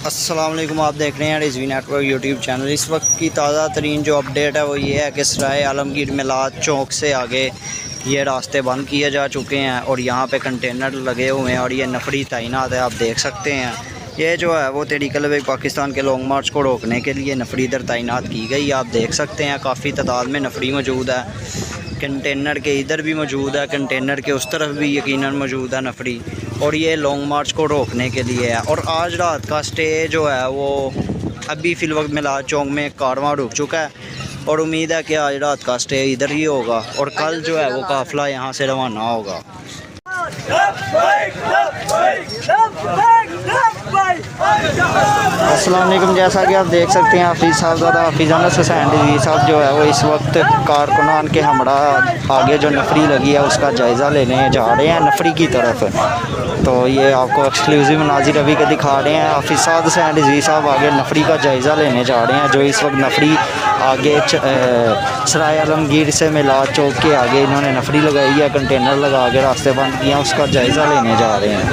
अस्सलाम वालेकुम, आप देख रहे हैं रिजवी नेटवर्क यूट्यूब चैनल। इस वक्त की ताज़ा तरीन जो अपडेट है वो ये है कि सराय आलमगीर मिलाद चौक से आगे ये रास्ते बंद किए जा चुके हैं और यहाँ पे कंटेनर लगे हुए हैं और ये नफरी तैनात है। आप देख सकते हैं ये जो है वो तहरीक पाकिस्तान के लॉन्ग मार्च को रोकने के लिए नफरी इधर तैनात की गई। आप देख सकते हैं काफ़ी तादाद में नफरी मौजूद है। कंटेनर के इधर भी मौजूद है, कंटेनर के उस तरफ भी यकीनन मौजूद है नफरी, और ये लॉन्ग मार्च को रोकने के लिए है। और आज रात का स्टे जो है वो अभी फ़िलवक्त मिलाद चौक में कारवां रुक चुका है और उम्मीद है कि आज रात का स्टे इधर ही होगा और कल जो है वो काफ़िला यहाँ से रवाना होगा। अस्सलाम वालेकुम, जैसा कि आप देख सकते हैं हाफिज़ साहबजादा हाफिज़ाना हुसैन रिजवी साहब जो है वो इस वक्त कारकुनान के हमरा आगे जो नफरी लगी है उसका जायज़ा लेने जा रहे हैं नफरी की तरफ। तो ये आपको एक्सक्लूसिव मनाज़िर अभी के दिखा रहे हैं। हाफिज़ साहब हुसैन रिजवी साहब आगे नफरी का जायज़ा लेने जा रहे हैं। जो इस वक्त नफरी आगे सराय आलमगीर से मिलाद चौक के आगे इन्होंने नफरी लगाई है, कंटेनर लगा के रास्ते बंद किया, उसका जायज़ा लेने जा रहे हैं।